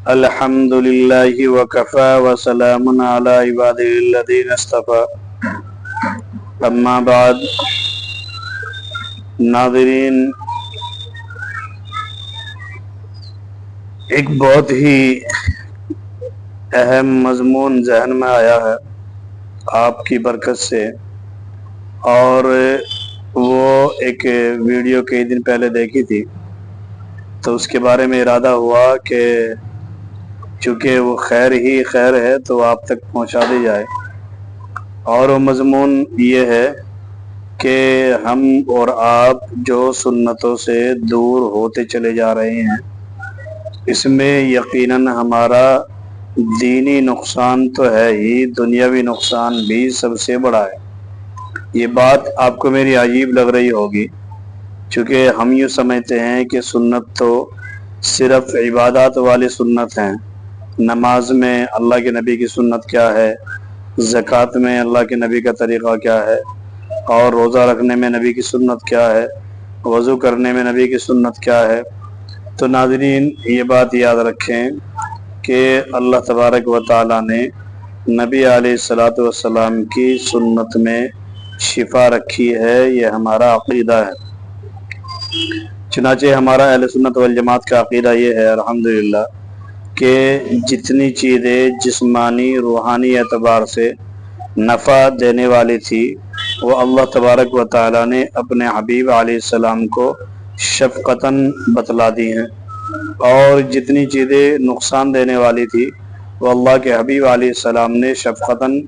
الحمد للہ وکفی وسلام علی عبادہ الذین اصطفی، اما بعد۔ ناظرین، ایک بہت ہی اہم مضمون ذہن میں آیا ہے آپ کی برکت سے، اور وہ ایک ویڈیو کئی دن پہلے دیکھی تھی، تو اس کے بارے میں ارادہ ہوا کہ چونکہ وہ خیر ہی خیر ہے تو آپ تک پہنچا دی جائے۔ اور وہ مضمون یہ ہے کہ ہم اور آپ جو سنتوں سے دور ہوتے چلے جا رہے ہیں، اس میں یقیناً ہمارا دینی نقصان تو ہے ہی، دنیاوی نقصان بھی سب سے بڑا ہے۔ یہ بات آپ کو میری عجیب لگ رہی ہوگی، چونکہ ہم یوں سمجھتے ہیں کہ سنت تو صرف عبادات والی سنت ہیں۔ نماز میں اللہ کے نبی کی سنت کیا ہے، زکوٰۃ میں اللہ کے نبی کا طریقہ کیا ہے، اور روزہ رکھنے میں نبی کی سنت کیا ہے، وضو کرنے میں نبی کی سنت کیا ہے۔ تو ناظرین، یہ بات یاد رکھیں کہ اللہ تبارک و تعالیٰ نے نبی علیہ الصلوۃ والسلام کی سنت میں شفا رکھی ہے، یہ ہمارا عقیدہ ہے۔ چنانچہ ہمارا اہل سنت والجماعت کا عقیدہ یہ ہے الحمدللہ کہ جتنی چیزیں جسمانی روحانی اعتبار سے نفع دینے والی تھی، وہ اللہ تبارک و تعالیٰ نے اپنے حبیب علیہ السلام کو شفقتاً بتلا دی ہیں، اور جتنی چیزیں نقصان دینے والی تھی وہ اللہ کے حبیب علیہ السلام نے شفقتاً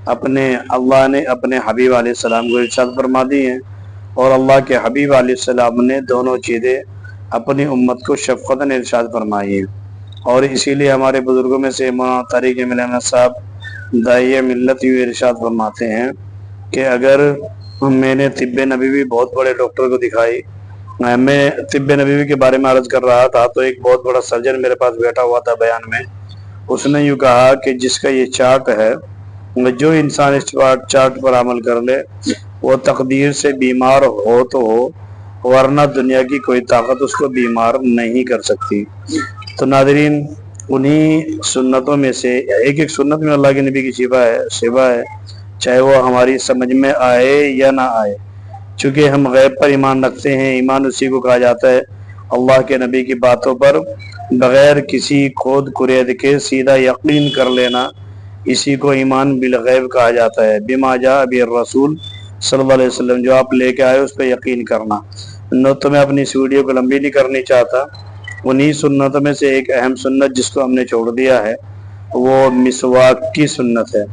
اللہ نے اپنے حبیب علیہ السلام کو ارشاد فرما دی ہیں، اور اللہ کے حبیب علیہ السلام نے دونوں چیزیں اپنی امت کو شفقتاً ارشاد فرمائی ہیں۔ اور اسی لیے ہمارے بزرگوں میں سے مولانا طارق مولانا صاحب داعیہ ملت یہ ارشاد فرماتے ہیں کہ اگر میں نے طب نبوی بہت بڑے ڈاکٹر کو دکھائی، میں طب نبوی کے بارے میں عرض کر رہا تھا تو ایک بہت بڑا سرجن میرے پاس بیٹھا ہوا تھا بیان میں، اس نے یوں کہا کہ جس کا یہ چارٹ ہے، جو انسان اس چارٹ پر عمل کر لے وہ تقدیر سے بیمار ہو تو ہو، ورنہ دنیا کی کوئی طاقت اس کو بیمار نہیں کر سکتی۔ تو ناظرین، انہی سنتوں میں سے ایک سنت میں اللہ کے نبی کی شفا ہے، چاہے وہ ہماری سمجھ میں آئے یا نہ آئے، چونکہ ہم غیب پر ایمان رکھتے ہیں۔ ایمان اسی کو کہا جاتا ہے اللہ کے نبی کی باتوں پر بغیر کسی کھود کرید کے سیدھا یقین کر لینا، اسی کو ایمان بالغیب کہا جاتا ہے۔ بما جاء به الرسول صلی اللہ علیہ وسلم، جو آپ لے کے آئے اس پہ یقین کرنا۔ تو میں اپنی اس ویڈیو کو لمبی نہیں کرنی چاہتا، انہی سنتوں میں سے ایک اہم سنت جس کو ہم نے چھوڑ دیا ہے وہ مسواک کی سنت ہے۔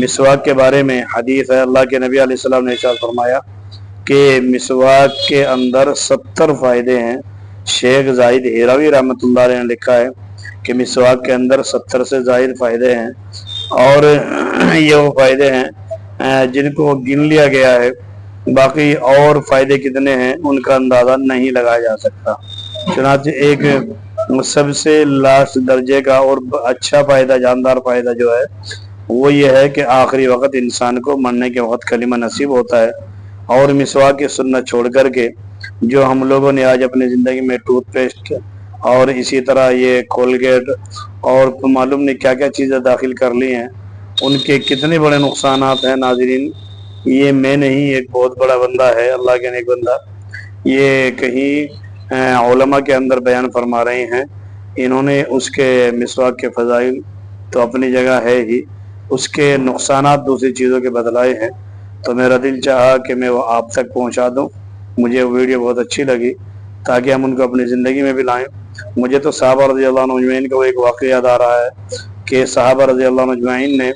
مسواک کے بارے میں حدیث ہے، اللہ کے نبی علیہ السلام نے ارشاد فرمایا کہ مسواک کے اندر 70 فائدے ہیں۔ شیخ زاہد ہیراوی رحمۃ اللہ علیہ نے لکھا ہے کہ مسواک کے اندر 70 سے زائد فائدے ہیں، اور یہ وہ فائدے ہیں جن کو گن لیا گیا ہے، باقی اور فائدے کتنے ہیں ان کا اندازہ نہیں لگایا جا سکتا۔ چنانچہ ایک سب سے لاسٹ درجے کا اور اچھا فائدہ، جاندار فائدہ جو ہے وہ یہ ہے کہ آخری وقت انسان کو مرنے کے وقت کلمہ نصیب ہوتا ہے۔ اور مسواک کی سنت چھوڑ کر کے جو ہم لوگوں نے آج اپنی زندگی میں ٹوتھ پیسٹ اور اسی طرح یہ کولگیٹ اور معلوم نہیں کیا کیا چیزیں داخل کر لی ہیں، ان کے کتنے بڑے نقصانات ہیں ناظرین۔ یہ میں نہیں، ایک بہت بڑا بندہ ہے، اللہ کے نیک بندہ، یہ کہیں علماء کے اندر بیان فرما رہے ہیں، انہوں نے اس کے مسواک کے فضائل تو اپنی جگہ ہے ہی، اس کے نقصانات دوسری چیزوں کے بتلائے ہیں، تو میرا دل چاہا کہ میں وہ آپ تک پہنچا دوں۔ مجھے ویڈیو بہت اچھی لگی تاکہ ہم ان کو اپنی زندگی میں بھی لائیں۔ مجھے تو صحابہ رضی اللہ عنہ اجمعین کا وہ ایک واقعہ یاد آ رہا ہے کہ صحابہ رضی اللہ عنہ اجمعین نے،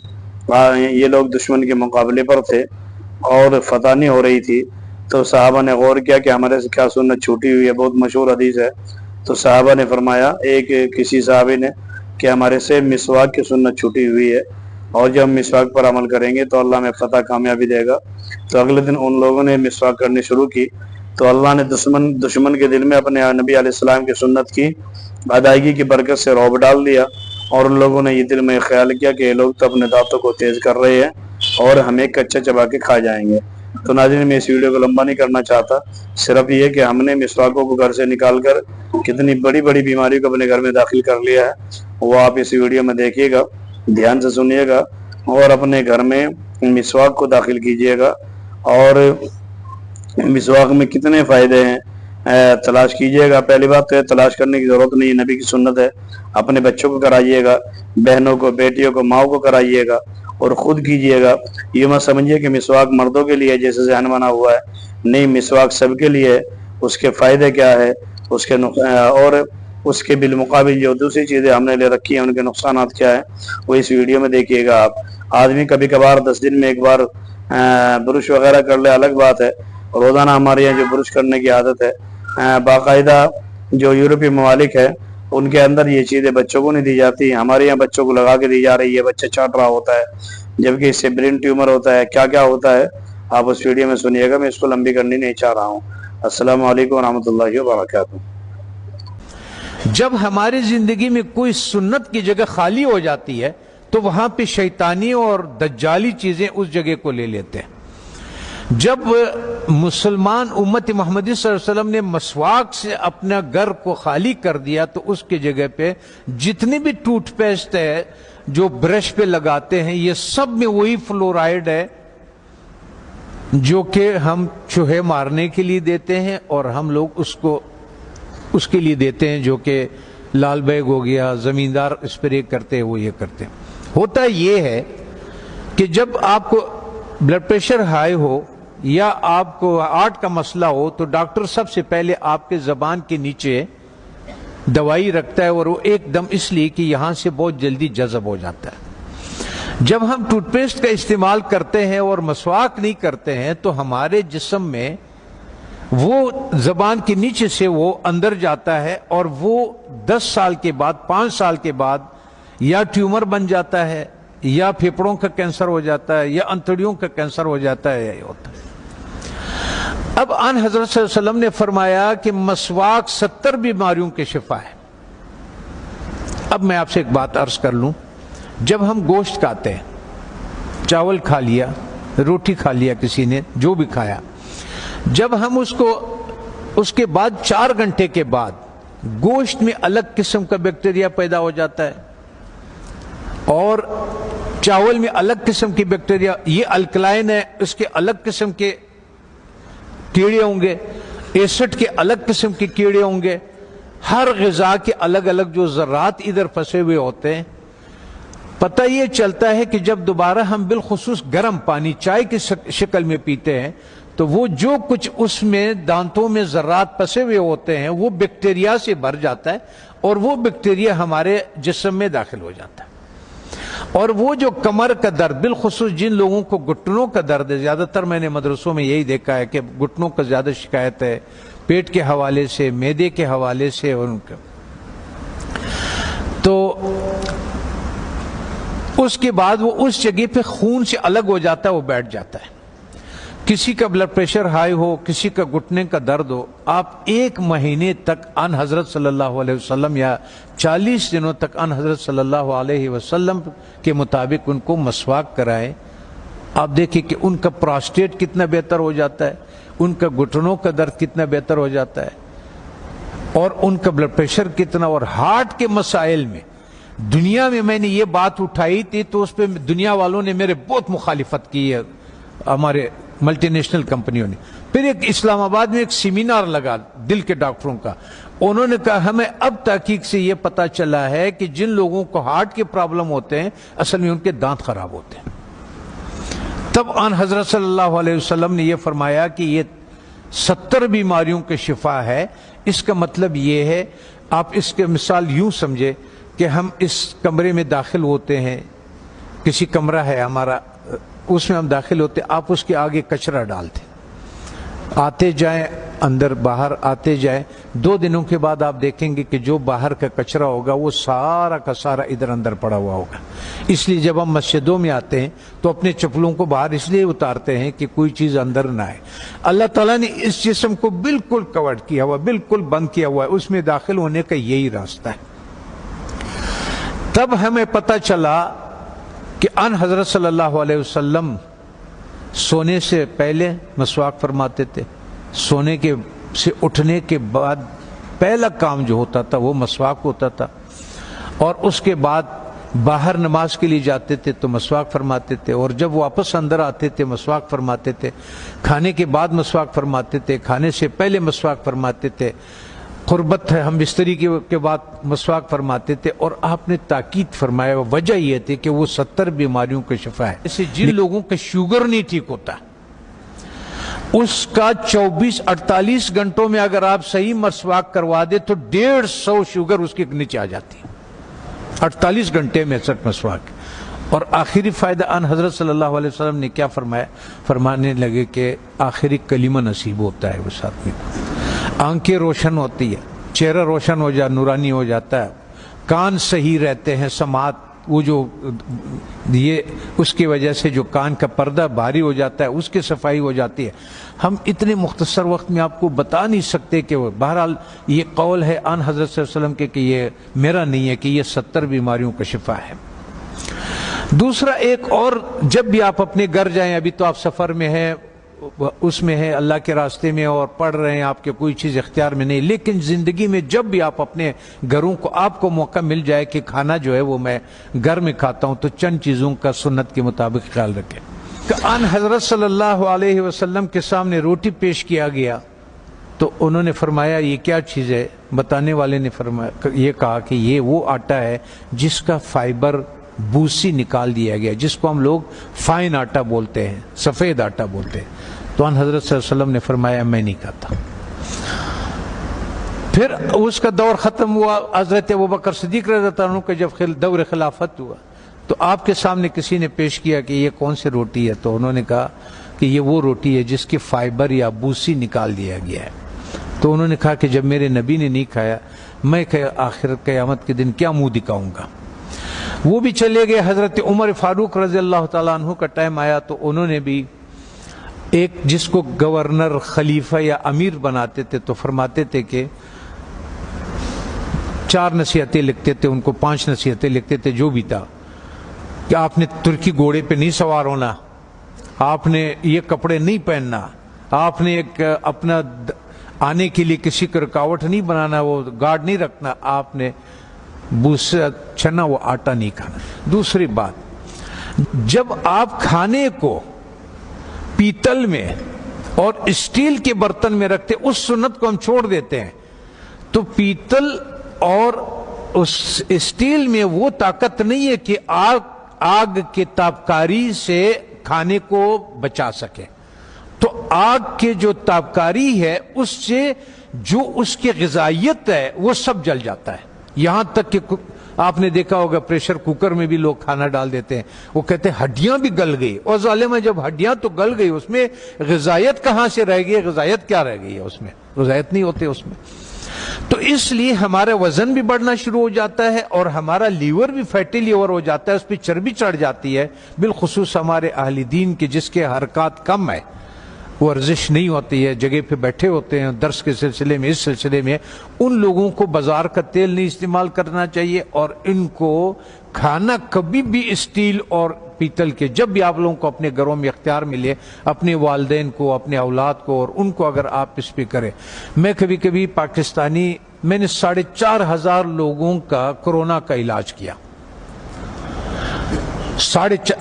یہ لوگ دشمن کے مقابلے پر تھے اور فتح نہیں ہو رہی تھی، تو صحابہ نے غور کیا کہ ہمارے سے کیا سنت چھوٹی ہوئی ہے، بہت مشہور حدیث ہے۔ تو صحابہ نے فرمایا، کسی صحابی نے، کہ ہمارے سے مسواک کی سنت چھوٹی ہوئی ہے، اور جب ہم مسواک پر عمل کریں گے تو اللہ ہمیں فتح کامیابی دے گا۔ تو اگلے دن ان لوگوں نے مسواک کرنی شروع کی، تو اللہ نے دشمن کے دل میں اپنے نبی علیہ السلام کی سنت کی ادائیگی کی برکت سے رعب ڈال دیا، اور ان لوگوں نے یہ دل میں خیال کیا کہ یہ لوگ تو اپنے دانتوں کو تیز کر رہے ہیں اور ہمیں کچا چبا کے کھا جائیں گے۔ تو ناظرین میں اس ویڈیو کو لمبا نہیں کرنا چاہتا، صرف یہ کہ ہم نے مسواکوں کو گھر سے نکال کر کتنی بڑی بڑی بیماریوں کو اپنے گھر میں داخل کر لیا ہے، وہ آپ اس ویڈیو میں دیکھیے گا، دھیان سے سنیے گا اور اپنے گھر میں مسواک کو داخل کیجیے گا، اور مسواک میں کتنے فائدے ہیں تلاش کیجیے گا۔ پہلی بات تو تلاش کرنے کی ضرورت نہیں، نبی کی سنت ہے، اپنے بچوں کو کرائیے گا، بہنوں کو، بیٹیوں کو، ماؤں کو کرائیے گا اور خود کیجیے گا۔ یہ مت سمجھیے کہ مسواک مردوں کے لیے جیسے ذہن بنا ہوا ہے، نہیں، مسواک سب کے لیے ہے۔ اس کے فائدے کیا ہے، اس کے اور اس کے بالمقابل جو دوسری چیزیں ہم نے لے رکھی ہیں ان کے نقصانات کیا ہیں، وہ اس ویڈیو میں دیکھیے گا آپ۔ آدمی کبھی کبھار 10 دن میں ایک بار برش وغیرہ کر لے الگ بات ہے، روزانہ ہمارے یہاں جو برش کرنے کی عادت ہے، باقاعدہ جو یورپی ممالک ہے ان کے اندر یہ چیزیں بچوں کو نہیں دی جاتی، ہمارے یہاں بچوں کو لگا کے دی جا رہی ہے، بچہ چاٹ رہا ہوتا ہے، جبکہ اس سے برین ٹیومر ہوتا ہے، کیا کیا ہوتا ہے آپ اس ویڈیو میں سنیے گا، میں اس کو لمبی کرنی نہیں چاہ رہا ہوں۔ السلام علیکم ورحمۃ اللہ وبرکاتہ۔ جب ہماری زندگی میں کوئی سنت کی جگہ خالی ہو جاتی ہے تو وہاں پہ شیطانی اور دجالی چیزیں اس جگہ کو لے لیتے ہیں۔ جب مسلمان امت محمدی صلی اللہ علیہ وسلم نے مسواک سے اپنا گھر کو خالی کر دیا تو اس کے جگہ پہ جتنی بھی ٹوتھ پیسٹ ہے جو برش پہ لگاتے ہیں یہ سب میں وہی فلورائڈ ہے جو کہ ہم چوہے مارنے کے لیے دیتے ہیں، اور ہم لوگ اس کے لیے دیتے ہیں جو کہ لال بیگ ہو گیا، زمیندار اسپرے کرتے ہیں، وہ یہ کرتے ہیں۔ ہوتا یہ ہے کہ جب آپ کو بلڈ پریشر ہائی ہو یا آپ کو ہارٹ کا مسئلہ ہو تو ڈاکٹر سب سے پہلے آپ کے زبان کے نیچے دوائی رکھتا ہے، اور وہ ایک دم اس لیے کہ یہاں سے بہت جلدی جذب ہو جاتا ہے۔ جب ہم ٹوتھ پیسٹ کا استعمال کرتے ہیں اور مسواک نہیں کرتے ہیں تو ہمارے جسم میں وہ زبان کے نیچے سے وہ اندر جاتا ہے، اور وہ 10 سال کے بعد، 5 سال کے بعد یا ٹیومر بن جاتا ہے، یا پھیپڑوں کا کینسر ہو جاتا ہے، یا انتڑیوں کا کینسر ہو جاتا ہے، یہ ہوتا ہے۔ اب آن حضرت صلی اللہ علیہ وسلم نے فرمایا کہ مسواک 70 بیماریوں کے شفا ہے۔ اب میں آپ سے ایک بات عرض کر لوں، جب ہم گوشت کھاتے ہیں، چاول کھا لیا، روٹی کھا لیا، کسی نے جو بھی کھایا، جب ہم اس کے بعد 4 گھنٹے کے بعد گوشت میں الگ قسم کا بیکٹیریا پیدا ہو جاتا ہے اور چاول میں الگ قسم کی بیکٹیریا، یہ الکلائن ہے، اس کے الگ قسم کے کیڑے ہوں گے، ایسڈ کے الگ قسم کے کیڑے ہوں گے، ہر غذا کے الگ الگ جو ذرات ادھر پھنسے ہوئے ہوتے ہیں۔ پتہ یہ چلتا ہے کہ جب دوبارہ ہم بالخصوص گرم پانی چائے کی شکل میں پیتے ہیں تو وہ جو کچھ اس میں دانتوں میں ذرات پھنسے ہوئے ہوتے ہیں وہ بیکٹیریا سے بھر جاتا ہے، اور وہ بیکٹیریا ہمارے جسم میں داخل ہو جاتا ہے۔ اور وہ جو کمر کا درد، بالخصوص جن لوگوں کو گھٹنوں کا درد ہے، زیادہ تر میں نے مدرسوں میں یہی دیکھا ہے کہ گھٹنوں کا زیادہ شکایت ہے، پیٹ کے حوالے سے، معدے کے حوالے سے، ان کا تو اس کے بعد وہ اس جگہ پہ خون سے الگ ہو جاتا ہے، وہ بیٹھ جاتا ہے۔ کسی کا بلڈ پریشر ہائی ہو، کسی کا گھٹنے کا درد ہو، آپ 1 مہینے تک ان حضرت صلی اللہ علیہ وسلم یا 40 دنوں تک ان حضرت صلی اللہ علیہ وسلم کے مطابق ان کو مسواک کرائیں، آپ دیکھیں کہ ان کا پراسٹیٹ کتنا بہتر ہو جاتا ہے، ان کا گھٹنوں کا درد کتنا بہتر ہو جاتا ہے، اور ان کا بلڈ پریشر کتنا۔ اور ہارٹ کے مسائل میں دنیا میں نے یہ بات اٹھائی تھی تو اس پہ دنیا والوں نے میرے بہت مخالفت کی ہے، ہمارے ملٹی نیشنل کمپنیوں نے۔ پھر ایک اسلام آباد میں ایک سیمینار لگا دل کے ڈاکٹروں کا، انہوں نے کہا ہمیں اب تحقیق سے یہ پتا چلا ہے کہ جن لوگوں کو ہارٹ کے پرابلم ہوتے ہیں اصل میں ان کے دانت خراب ہوتے ہیں۔ تب آن حضرت صلی اللہ علیہ وسلم نے یہ فرمایا کہ یہ 70 بیماریوں کے شفا ہے۔ اس کا مطلب یہ ہے، آپ اس کے مثال یوں سمجھے کہ ہم اس کمرے میں داخل ہوتے ہیں، کسی کمرہ ہے ہمارا، اس میں ہم داخل ہوتے، آپ اس کے آگے کچرا ڈالتے، آتے جائیں اندر باہر آتے جائیں، 2 دنوں کے بعد آپ دیکھیں گے کہ جو باہر کا کچرا ہوگا وہ سارا کا سارا ادھر اندر پڑا ہوا ہوگا۔ اس لیے جب ہم مسجدوں میں آتے ہیں تو اپنے چپلوں کو باہر اس لیے اتارتے ہیں کہ کوئی چیز اندر نہ آئے۔ اللہ تعالیٰ نے اس جسم کو بالکل کور کیا ہوا، بالکل بند کیا ہوا ہے، اس میں داخل ہونے کا یہی راستہ ہے۔ تب ہمیں پتہ چلا کہ ان حضرت صلی اللہ علیہ وسلم سونے سے پہلے مسواک فرماتے تھے، سونے کے سے اٹھنے کے بعد پہلا کام جو ہوتا تھا وہ مسواک ہوتا تھا، اور اس کے بعد باہر نماز کے لیے جاتے تھے تو مسواک فرماتے تھے، اور جب واپس اندر آتے تھے مسواک فرماتے تھے، کھانے کے بعد مسواک فرماتے تھے، کھانے سے پہلے مسواک فرماتے تھے، قربت ہے ہم بستری کے بعد مسواک فرماتے تھے، اور آپ نے تاکید فرمایا وجہ یہ تھی کہ وہ 70 بیماریوں کا شفا ہے۔ جیسے جن لوگوں کا شوگر نہیں ٹھیک ہوتا، اس کا 24-48 گھنٹوں میں اگر آپ صحیح مسواک کروا دے تو 150 شوگر اس کے نیچے آ جاتی ہے، 48 گھنٹے میں سچ مسواک۔ اور آخری فائدہ ان حضرت صلی اللہ علیہ وسلم نے کیا فرمایا؟ فرمانے لگے کہ آخری کلمہ نصیب ہوتا ہے اس آدمی کو، آنکھیں روشن ہوتی ہے، چہرہ روشن ہو جاتا، نورانی ہو جاتا ہے، کان صحیح رہتے ہیں، سماعت وہ جو یہ اس کی وجہ سے جو کان کا پردہ بھاری ہو جاتا ہے اس کی صفائی ہو جاتی ہے۔ ہم اتنے مختصر وقت میں آپ کو بتا نہیں سکتے کہ بہرحال یہ قول ہے ان حضرت صلی اللہ علیہ وسلم کے کہ یہ میرا نہیں ہے، کہ یہ 70 بیماریوں کا شفا ہے۔ دوسرا ایک اور، جب بھی آپ اپنے گھر جائیں، ابھی تو آپ سفر میں ہیں، اس میں ہے اللہ کے راستے میں اور پڑھ رہے ہیں، آپ کے کوئی چیز اختیار میں نہیں، لیکن زندگی میں جب بھی آپ اپنے گھروں کو آپ کو موقع مل جائے کہ کھانا جو ہے وہ میں گھر میں کھاتا ہوں، تو چند چیزوں کا سنت کے مطابق خیال رکھیں۔ کہ ان حضرت صلی اللہ علیہ وسلم کے سامنے روٹی پیش کیا گیا تو انہوں نے فرمایا یہ کیا چیز ہے؟ بتانے والے نے فرمایا، یہ کہا کہ یہ وہ آٹا ہے جس کا فائبر بوسی نکال دیا گیا، جس کو ہم لوگ فائن آٹا بولتے ہیں، سفید آٹا بولتے ہیں۔ تو ان حضرت صلی اللہ علیہ وسلم نے فرمایا میں نہیں کھاتا۔ پھر اس کا دور ختم ہوا، حضرت ابوبکر صدیق رضی اللہ عنہ کا جب دور خلافت ہوا تو آپ کے سامنے کسی نے پیش کیا کہ یہ کون سی روٹی ہے؟ تو انہوں نے کہا کہ یہ وہ روٹی ہے جس کی فائبر یا بوسی نکال دیا گیا ہے۔ تو انہوں نے کہا کہ جب میرے نبی نے نہیں کھایا، میں آخر قیامت کے دن کیا منہ دکھاؤں گا؟ وہ بھی چلے گئے۔ حضرت عمر فاروق رضی اللہ تعالیٰ عنہ کا ٹائم آیا تو انہوں نے بھی ایک جس کو گورنر، خلیفہ یا امیر بناتے تھے تو فرماتے تھے کہ 4 نصیحتیں لکھتے تھے، ان کو 5 نصیحتیں لکھتے تھے، جو بھی تھا کہ آپ نے ترکی گھوڑے پہ نہیں سوار ہونا، آپ نے یہ کپڑے نہیں پہننا، آپ نے ایک اپنا آنے کے لیے کسی کو رکاوٹ نہیں بنانا، وہ گارڈ نہیں رکھنا، آپ نے بوسا چھنا وہ آٹا نہیں کھانا۔ دوسری بات، جب آپ کھانے کو پیتل میں اور اسٹیل کے برتن میں رکھتے، اس سنت کو ہم چھوڑ دیتے ہیں، تو پیتل اور اس اسٹیل میں وہ طاقت نہیں ہے کہ آگ کے تابکاری سے کھانے کو بچا سکے، تو آگ کے جو تابکاری ہے اس سے جو اس کی غذائیت ہے وہ سب جل جاتا ہے، یہاں تک کہ آپ نے دیکھا ہوگا پریشر کوکر میں بھی لوگ کھانا ڈال دیتے ہیں، وہ کہتے ہیں ہڈیاں بھی گل گئی، اور ظالم ہے جب ہڈیاں تو گل گئی اس میں غذائیت کہاں سے رہ گئی؟ غذائیت کیا رہ گئی ہے اس میں؟ غذائیت نہیں ہوتے اس میں۔ تو اس لیے ہمارا وزن بھی بڑھنا شروع ہو جاتا ہے اور ہمارا لیور بھی فیٹی لیور ہو جاتا ہے، اس پہ چربی چڑھ جاتی ہے، بالخصوص ہمارے اہل دین کے جس کے حرکات کم ہے، ورزش نہیں ہوتی ہے، جگہ پہ بیٹھے ہوتے ہیں درس کے سلسلے میں، اس سلسلے میں ان لوگوں کو بازار کا تیل نہیں استعمال کرنا چاہیے، اور ان کو کھانا کبھی بھی اسٹیل اور پیتل کے، جب بھی آپ لوگوں کو اپنے گھروں میں اختیار ملے، اپنے والدین کو، اپنے اولاد کو اور ان کو اگر آپ اس پہ کریں۔ میں کبھی کبھی پاکستانی، میں نے 4,500 لوگوں کا کورونا کا علاج کیا،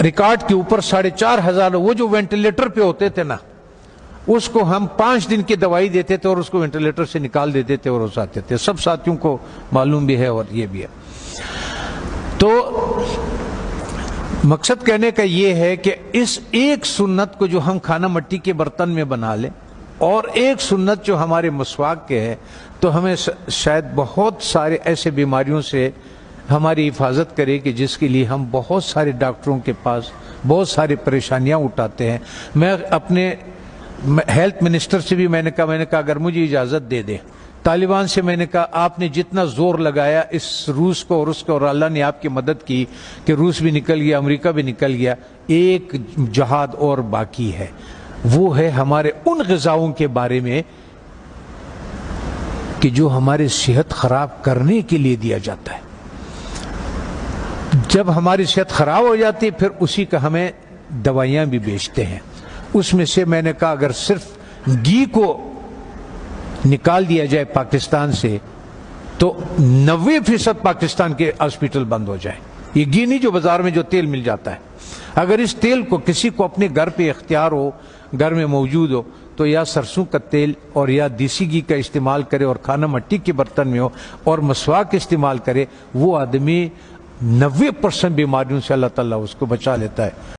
ریکارڈ کے اوپر 4,500، وہ جو وینٹیلیٹر پہ ہوتے تھے نا، اس کو ہم 5 دن کی دوائی دیتے تھے اور اس کو وینٹیلیٹر سے نکال دیتے تھے اور اس آتے تھے، سب ساتھیوں کو معلوم بھی ہے اور یہ بھی ہے۔ تو مقصد کہنے کا یہ ہے کہ اس ایک سنت کو جو ہم کھانا مٹی کے برتن میں بنا لیں، اور ایک سنت جو ہمارے مسواک کے ہے، تو ہمیں شاید بہت سارے ایسے بیماریوں سے ہماری حفاظت کرے کہ جس کے لیے ہم بہت سارے ڈاکٹروں کے پاس بہت ساری پریشانیاں اٹھاتے ہیں۔ میں اپنے ہیلتھ منسٹر سے بھی میں نے کہا اگر مجھے اجازت دے دیں، طالبان سے میں نے کہا آپ نے جتنا زور لگایا اس روس کو اور اس کو، اور اللہ نے آپ کی مدد کی کہ روس بھی نکل گیا، امریکہ بھی نکل گیا، ایک جہاد اور باقی ہے، وہ ہے ہمارے ان غذاؤں کے بارے میں کہ جو ہماری صحت خراب کرنے کے لیے دیا جاتا ہے۔ جب ہماری صحت خراب ہو جاتی ہے پھر اسی کا ہمیں دوائیاں بھی بیچتے ہیں، اس میں سے میں نے کہا اگر صرف گھی کو نکال دیا جائے پاکستان سے تو 90% پاکستان کے ہاسپٹل بند ہو جائیں. یہ گھی نہیں جو بازار میں جو تیل مل جاتا ہے. اگر اس تیل کو کسی کو اپنے گھر پہ اختیار ہو, گھر میں موجود ہو, تو یا سرسوں کا تیل اور یا دیسی گھی کا استعمال کرے اور کھانا مٹی کے برتن میں ہو اور مسواک استعمال کرے, وہ آدمی 90% بیماریوں سے اللہ تعالیٰ اس کو بچا لیتا ہے.